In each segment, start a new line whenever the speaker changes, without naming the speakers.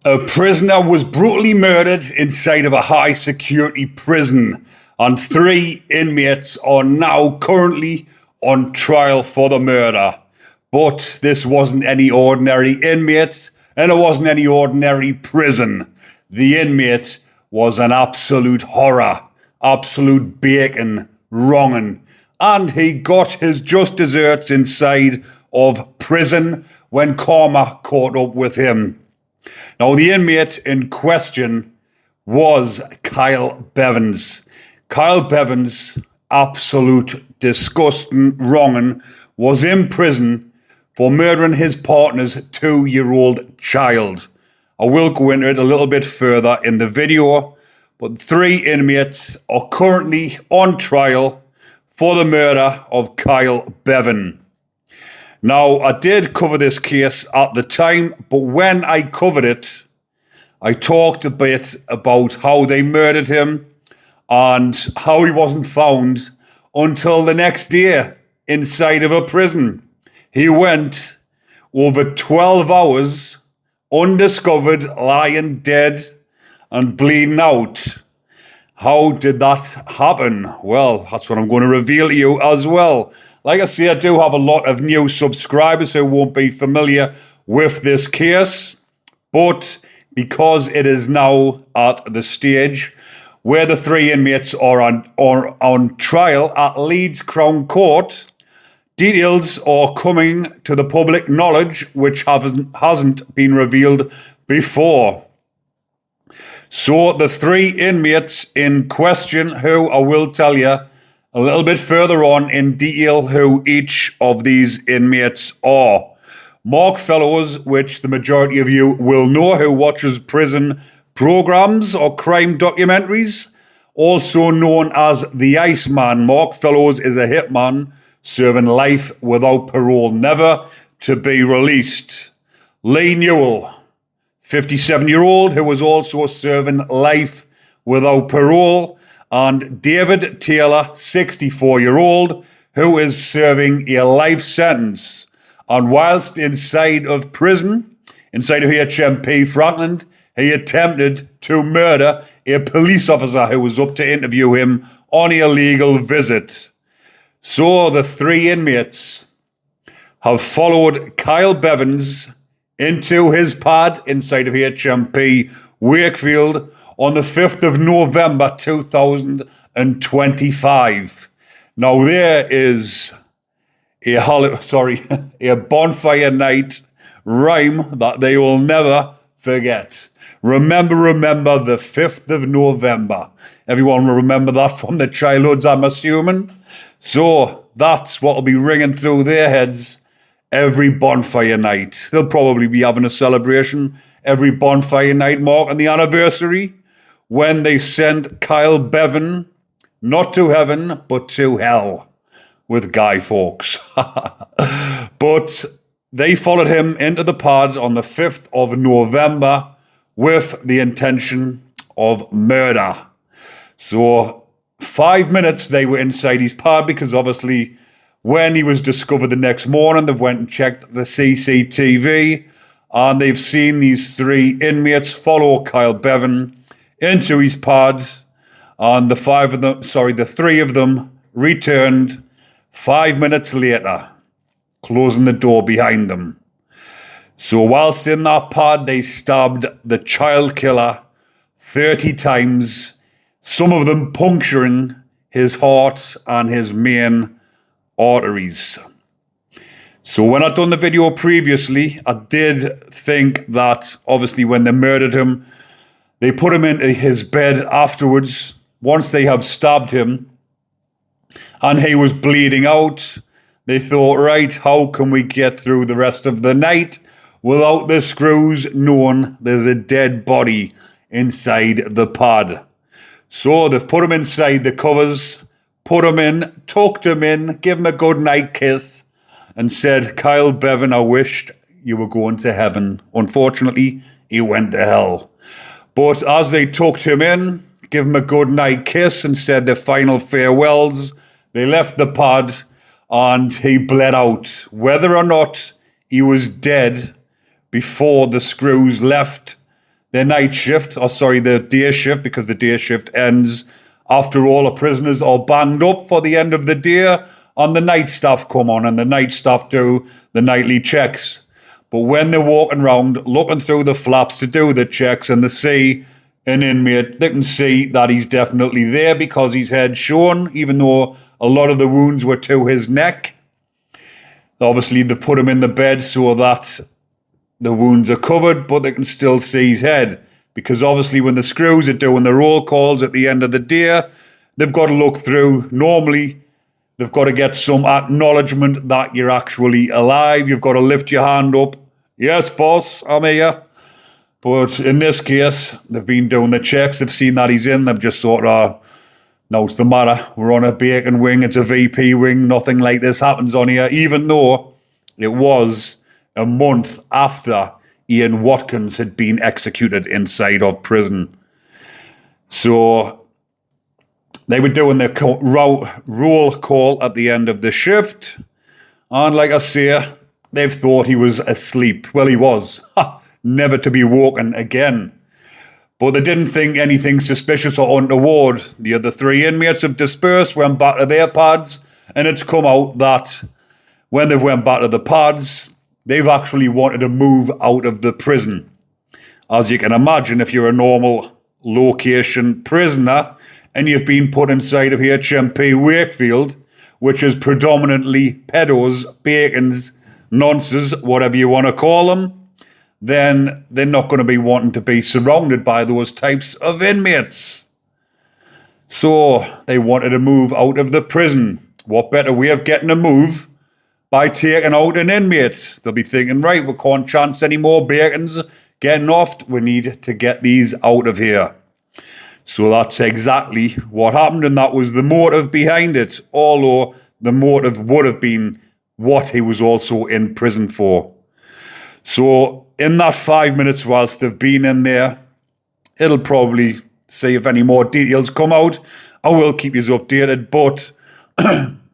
A prisoner was brutally murdered inside of a high security prison, and 3 inmates are now currently on trial for the murder. But this wasn't any ordinary inmate, and it wasn't any ordinary prison. The inmate was an absolute horror, absolute bacon, wronging, and he got his just desserts inside of prison when karma caught up with him. Now, the inmate in question was Kyle Bevans. Kyle Bevans, absolute disgusting wronging, was in prison for murdering his partner's 2-year-old child. I will go into it a little bit further in the video, but 3 inmates are currently on trial for the murder of Kyle Bevan. Now, I did cover this case at the time, but when I covered it, I talked a bit about how they murdered him and how he wasn't found until the next day inside of a prison. He went over 12 hours undiscovered, lying dead and bleeding out. How did that happen? Well, that's what I'm going to reveal to you as well. Like I say, I do have a lot of new subscribers who won't be familiar with this case, but because it is now at the stage where the 3 inmates are on trial at Leeds Crown Court, details are coming to the public knowledge which hasn't been revealed before. So the 3 inmates in question, who I will tell you a little bit further on in detail who each of these inmates are. Mark Fellows, which the majority of you will know who watches prison programs or crime documentaries, also known as the Iceman. Mark Fellows is a hitman serving life without parole, never to be released. Lee Newell, 57-year-old, who was also serving life without parole, and David Taylor, 64-year-old, who is serving a life sentence. And whilst inside of prison, inside of HMP Franklin, he attempted to murder a police officer who was up to interview him on a legal visit. So the 3 inmates have followed Kyle Bevans into his pad inside of HMP Wakefield on the 5th of November 2025. Now there is a bonfire night rhyme that they will never forget. Remember the 5th of November. Everyone will remember that from their childhoods, I'm assuming. So that's what will be ringing through their heads every bonfire night. They'll probably be having a celebration every bonfire night marking the anniversary when they sent Kyle Bevan not to heaven, but to hell with Guy Fawkes. But they followed him into the pad on the 5th of November with the intention of murder. So 5 minutes they were inside his pad, because obviously when he was discovered the next morning, they went and checked the CCTV and they've seen these 3 inmates follow Kyle Bevan into his pad, and the 3 of them returned 5 minutes later, closing the door behind them. So whilst in that pad, they stabbed the child killer 30 times, some of them puncturing his heart and his main arteries. So when I'd done the video previously, I did think that obviously when they murdered him, they put him into his bed afterwards, once they have stabbed him, and he was bleeding out. They thought, right, how can we get through the rest of the night without the screws knowing there's a dead body inside the pad? So they've put him inside the covers, put him in, tucked him in, give him a good night kiss, and said, Kyle Bevan, I wished you were going to heaven. Unfortunately, he went to hell. But as they tucked him in, gave him a good night kiss and said their final farewells, they left the pad and he bled out. Whether or not he was dead before the screws left their night shift, the day shift, because the day shift ends after all the prisoners are banged up for the end of the day, and the night staff come on, and the night staff do the nightly checks. But when they're walking around, looking through the flaps to do the checks, and they see an inmate, they can see that he's definitely there because his head's shown, even though a lot of the wounds were to his neck. Obviously, they've put him in the bed so that the wounds are covered, but they can still see his head. Because obviously when the screws are doing the roll calls at the end of the day, they've got to look through. Normally, they've got to get some acknowledgement that you're actually alive. You've got to lift your hand up. Yes, boss, I'm here. But in this case, they've been doing the checks. They've seen that he's in. They've just thought, no, it's the matter. We're on a bacon wing. It's a VP wing. Nothing like this happens on here, even though it was a month after Ian Watkins had been executed inside of prison. So they were doing their roll call at the end of the shift. And like I say, they've thought he was asleep. Well, he was. Never to be woken again. But they didn't think anything suspicious or untoward. The other three inmates have dispersed, went back to their pads, and it's come out that when they've went back to the pads, they've actually wanted to move out of the prison. As you can imagine, if you're a normal location prisoner and you've been put inside of HMP Wakefield, which is predominantly pedos, bacons, nonces, whatever you want to call them, then they're not going to be wanting to be surrounded by those types of inmates. So they wanted to move out of the prison. What better way of getting a move by taking out an inmate? They'll be thinking, right, we can't chance any more bacons getting off. We need to get these out of here. So that's exactly what happened, and that was the motive behind it, although the motive would have been what he was also in prison for. So in that 5 minutes whilst they've been in there, it'll probably see if any more details come out. I will keep you updated, but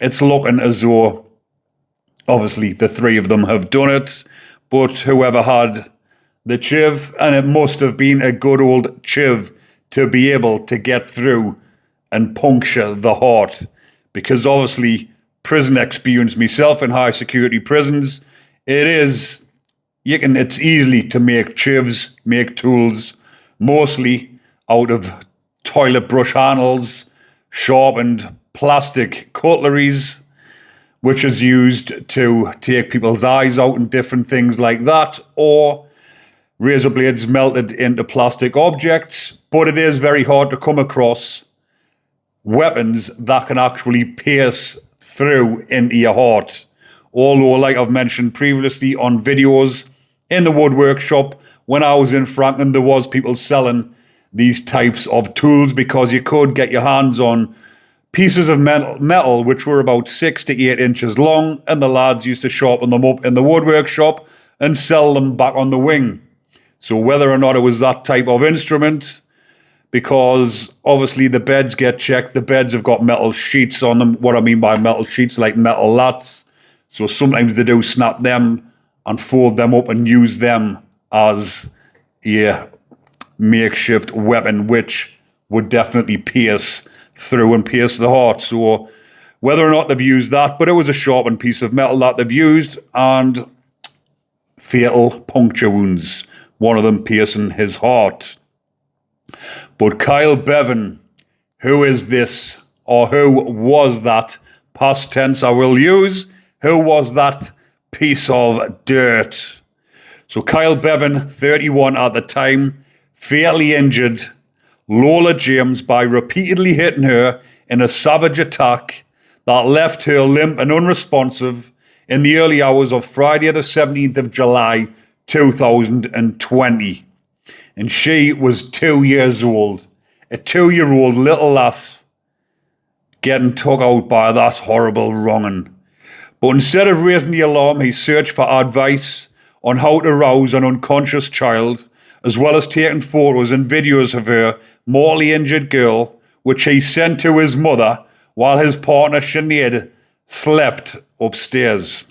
it's looking as though obviously the three of them have done it, but whoever had the chiv, and it must have been a good old chiv to be able to get through and puncture the heart, because obviously prison experience myself in high security prisons, it's easily to make chivs, make tools, mostly out of toilet brush handles, sharpened plastic cutleries, which is used to take people's eyes out and different things like that, or razor blades melted into plastic objects. But it is very hard to come across weapons that can actually pierce through into your heart. Although, like I've mentioned previously on videos, in the woodwork shop, when I was in Franklin, there was people selling these types of tools because you could get your hands on pieces of metal which were about 6 to 8 inches long, and the lads used to sharpen them up in the woodwork shop and sell them back on the wing. So whether or not it was that type of instrument, because obviously the beds get checked, the beds have got metal sheets on them. What I mean by metal sheets, like metal lats. So sometimes they do snap them and fold them up and use them as a makeshift weapon, which would definitely pierce through and pierce the heart. So whether or not they've used that, but it was a sharpened piece of metal that they've used, and fatal puncture wounds, one of them piercing his heart. But Kyle Bevan, who is this, or who was that, past tense I will use, who was that piece of dirt? So Kyle Bevan, 31 at the time, fatally injured Lola James by repeatedly hitting her in a savage attack that left her limp and unresponsive in the early hours of Friday the 17th of July 2020. And she was 2 years old, a 2-year-old little lass getting took out by that horrible wronging. But instead of raising the alarm, he searched for advice on how to rouse an unconscious child, as well as taking photos and videos of her mortally injured girl, which he sent to his mother while his partner Sinead slept upstairs.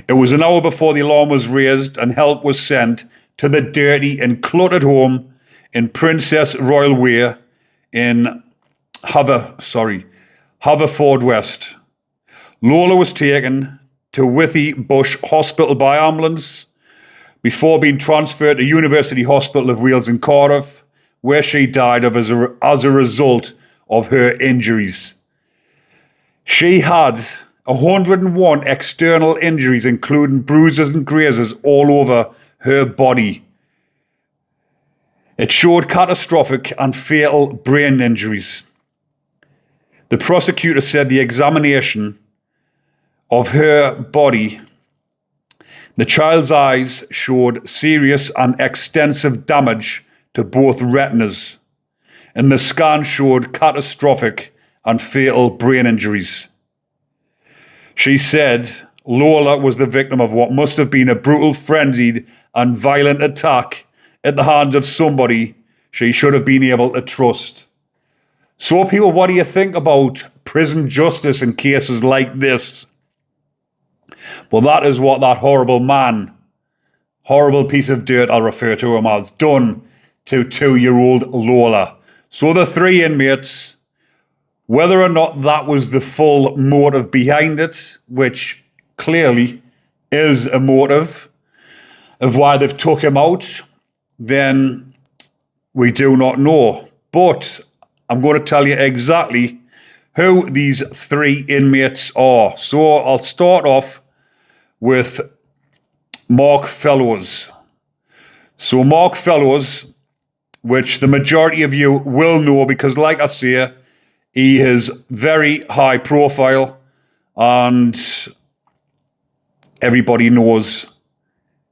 It was an hour before the alarm was raised and help was sent to the dirty and cluttered home in Princess Royal Way in Haverfordwest. Lola was taken to Withy Bush Hospital by ambulance before being transferred to University Hospital of Wales in Cardiff, where she died as a result of her injuries. She had 101 external injuries, including bruises and grazes all over her body. It showed catastrophic and fatal brain injuries. The prosecutor said the examination of her body, the child's eyes showed serious and extensive damage to both retinas, and the scan showed catastrophic and fatal brain injuries. She said Lola was the victim of what must have been a brutal, frenzied and violent attack at the hands of somebody she should have been able to trust. So people, what do you think about prison justice in cases like this? Well, that is what that horrible man, horrible piece of dirt, I'll refer to him as, done to 2-year-old Lola. So the 3 inmates, whether or not that was the full motive behind it, which clearly is a motive of why they've took him out, then we do not know. But I'm going to tell you exactly who these 3 inmates are. So I'll start off with Mark Fellows. So Mark Fellows, which the majority of you will know because, like I say, he is very high profile and everybody knows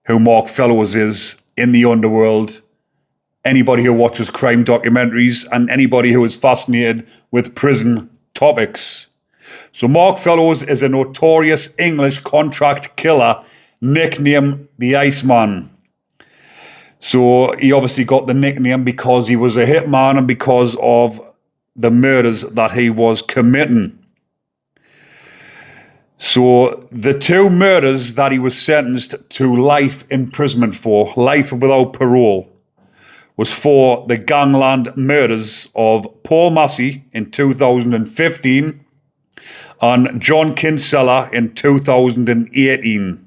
who Mark Fellows is in the underworld. Anybody who watches crime documentaries and anybody who is fascinated with prison topics. So Mark Fellows is a notorious English contract killer, nicknamed the Iceman. So he obviously got the nickname because he was a hitman and because of the murders that he was committing. So the 2 murders that he was sentenced to life imprisonment for, life without parole, was for the gangland murders of Paul Massey in 2015 and John Kinsella in 2018.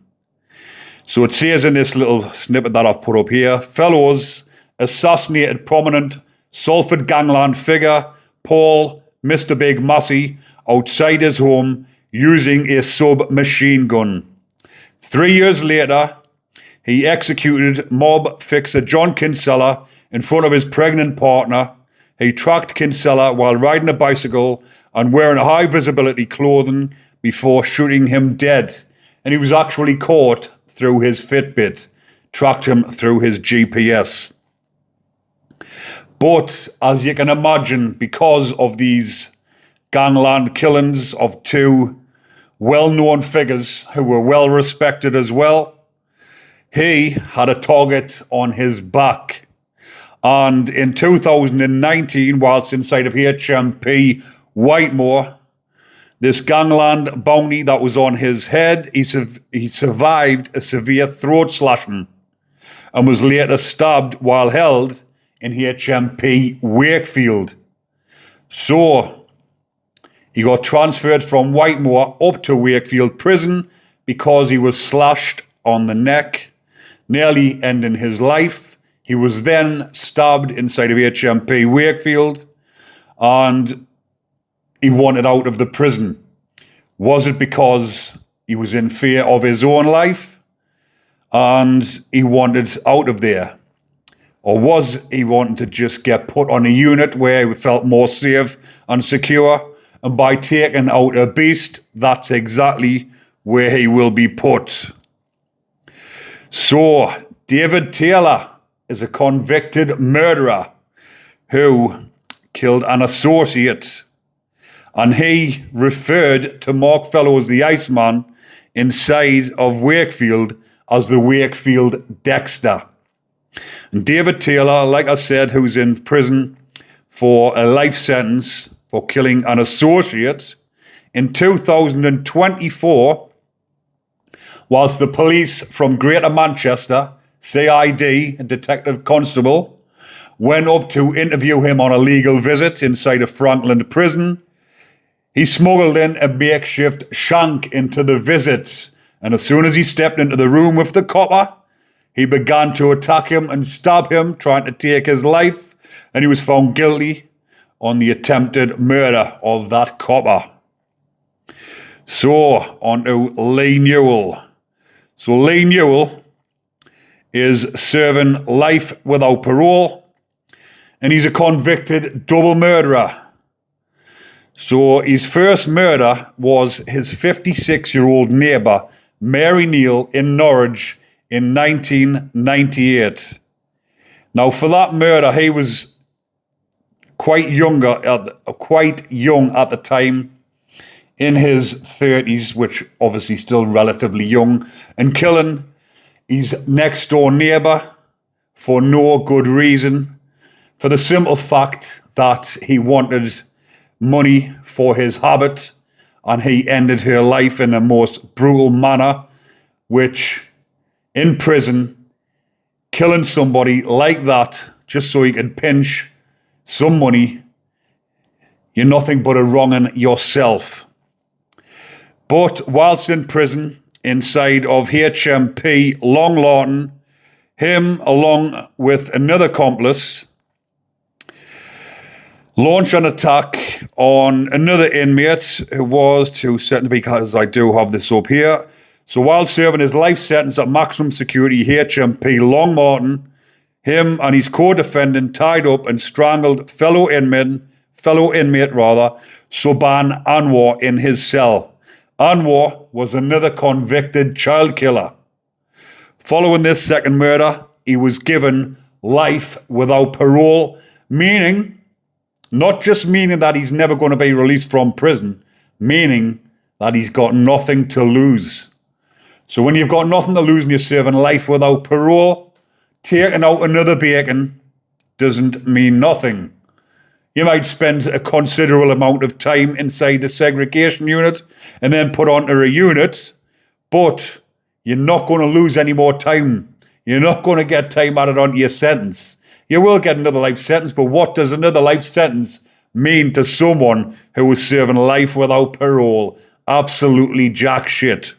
So it says in this little snippet that I've put up here, Fellows assassinated prominent Salford gangland figure Paul Mr. Big Massey outside his home using a submachine gun. 3 years later, he executed mob fixer John Kinsella in front of his pregnant partner. He tracked Kinsella while riding a bicycle and wearing a high visibility clothing before shooting him dead. And he was actually caught through his Fitbit, tracked him through his GPS. But as you can imagine, because of these gangland killings of 2 well-known figures who were well respected as well, he had a target on his back. And in 2019, whilst inside of HMP Whitemore, this gangland bounty that was on his head, he survived a severe throat slashing and was later stabbed while held in HMP Wakefield. So he got transferred from Whitemore up to Wakefield Prison because he was slashed on the neck, nearly ending his life. He was then stabbed inside of HMP Wakefield and he wanted out of the prison. Was it because he was in fear of his own life and he wanted out of there? Or was he wanting to just get put on a unit where he felt more safe and secure? And by taking out a beast, that's exactly where he will be put. So, David Taylor is a convicted murderer who killed an associate. And he referred to Mark Fellows, the Iceman, inside of Wakefield as the Wakefield Dexter. And David Taylor, like I said, who's in prison for a life sentence for killing an associate, in 2024, whilst the police from Greater Manchester CID, a detective constable, went up to interview him on a legal visit inside a Franklin prison. He smuggled in a makeshift shank into the visit, and as soon as he stepped into the room with the copper, he began to attack him and stab him, trying to take his life, and he was found guilty on the attempted murder of that copper. So, on to Lee Newell. So Lee Newell is serving life without parole, and he's a convicted double murderer. So his first murder was his 56-year-old neighbour, Mary Newell, in Norwich in 1998. Now, for that murder, he was quite young at the time, in his 30s, which obviously still relatively young, and killing his next door neighbour for no good reason, for the simple fact that he wanted money for his habit, and he ended her life in a most brutal manner, which in prison, killing somebody like that just so he could pinch some money, you're nothing but a wronging yourself. But whilst in prison, inside of HMP Long Lawton, him along with another accomplice launched an attack on another inmate who was to certain, because I do have this up here. So while serving his life sentence at maximum security HMP Long Lawton, him and his co-defendant tied up and strangled fellow inmate Subhan Anwar in his cell. Anwar was another convicted child killer. Following this second murder, he was given life without parole, meaning, not just meaning that he's never going to be released from prison, meaning that he's got nothing to lose. So when you've got nothing to lose and you're serving life without parole, taking out another bacon doesn't mean nothing. You might spend a considerable amount of time inside the segregation unit and then put onto a unit, but you're not going to lose any more time. You're not going to get time added onto your sentence. You will get another life sentence, but what does another life sentence mean to someone who is serving life without parole? Absolutely jack shit.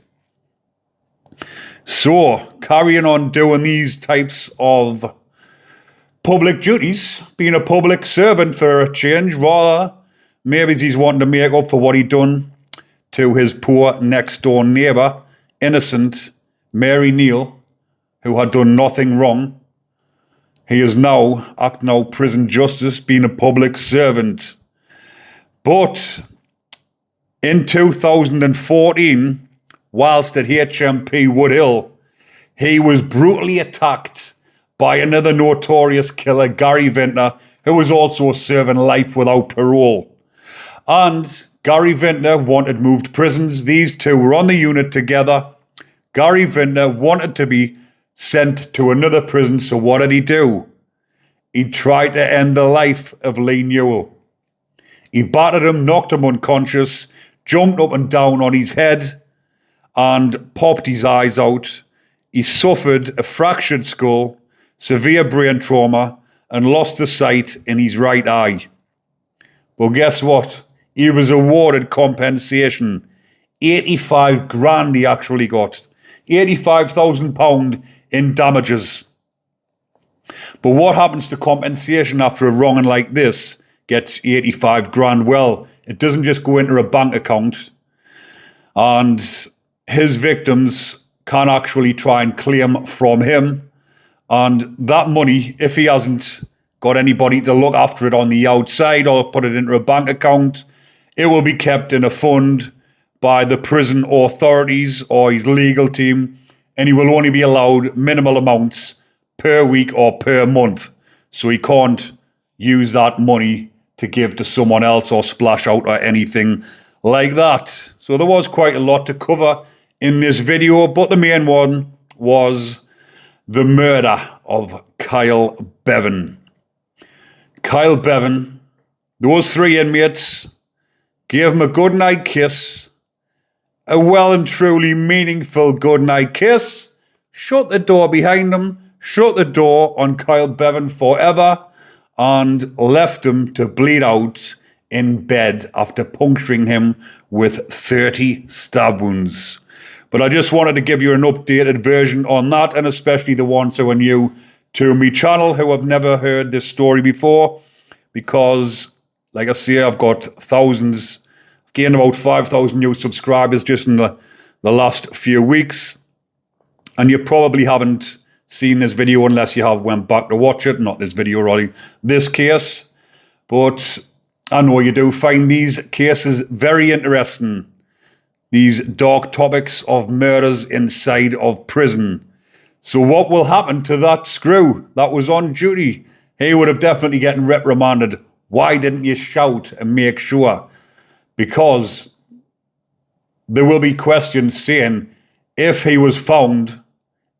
So, carrying on doing these types of public duties, being a public servant for a change, rather, maybe he's wanting to make up for what he done to his poor next door neighbour, innocent Mary Newell, who had done nothing wrong. He is now acting out prison justice, being a public servant. But in 2014, whilst at HMP Woodhill, he was brutally attacked by another notorious killer, Gary Vintner, who was also serving life without parole. And Gary Vintner wanted moved prisons. These two were on the unit together. Gary Vintner wanted to be sent to another prison, so what did he do? He tried to end the life of Lee Newell. He battered him, knocked him unconscious, jumped up and down on his head, and popped his eyes out. He suffered a fractured skull, severe brain trauma, and lost the sight in his right eye. Well, guess what? He was awarded compensation. 85 grand he actually got. £85,000 in damages. But what happens to compensation after a wronging like this gets 85 grand? Well, it doesn't just go into a bank account, and his victims can actually try and claim from him. And that money, if he hasn't got anybody to look after it on the outside or put it into a bank account, it will be kept in a fund by the prison authorities or his legal team, and he will only be allowed minimal amounts per week or per month. So he can't use that money to give to someone else or splash out or anything like that. So there was quite a lot to cover in this video, but the main one was the murder of Kyle Bevan. Kyle Bevan, those three inmates gave him a goodnight kiss, a well and truly meaningful goodnight kiss, shut the door behind him, shut the door on Kyle Bevan forever and left him to bleed out in bed after puncturing him with 30 stab wounds. But I just wanted to give you an updated version on that, and especially the ones who are new to my channel who have never heard this story before, because, like I say, I've got thousands. I've gained about 5,000 new subscribers just in the last few weeks, and you probably haven't seen this video unless you have went back to watch it. Not this video, really, this case. But I know you do find these cases very interesting. These dark topics of murders inside of prison. So what will happen to that screw that was on duty? He would have definitely gotten reprimanded. Why didn't you shout and make sure? Because there will be questions saying, if he was found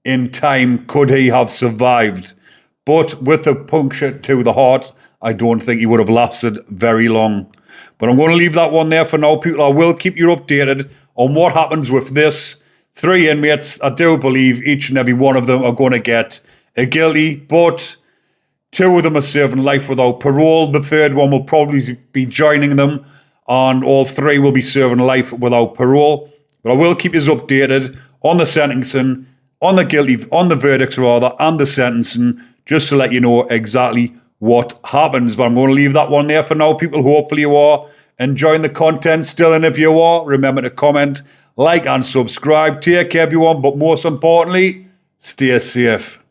in time, could he have survived? But with a puncture to the heart, I don't think he would have lasted very long. But I'm going to leave that one there for now, people. I will keep you updated on what happens with this. 3 inmates, I do believe each and every one of them are going to get a guilty, but 2 of them are serving life without parole. The 3rd one will probably be joining them, and all 3 will be serving life without parole. But I will keep you updated on the sentencing, on the verdicts rather, and the sentencing, just to let you know exactly what happens. But I'm going to leave that one there for now, people. Hopefully you are enjoying the content still, and if you are, remember to comment, like and subscribe. Take care, everyone, but most importantly, stay safe.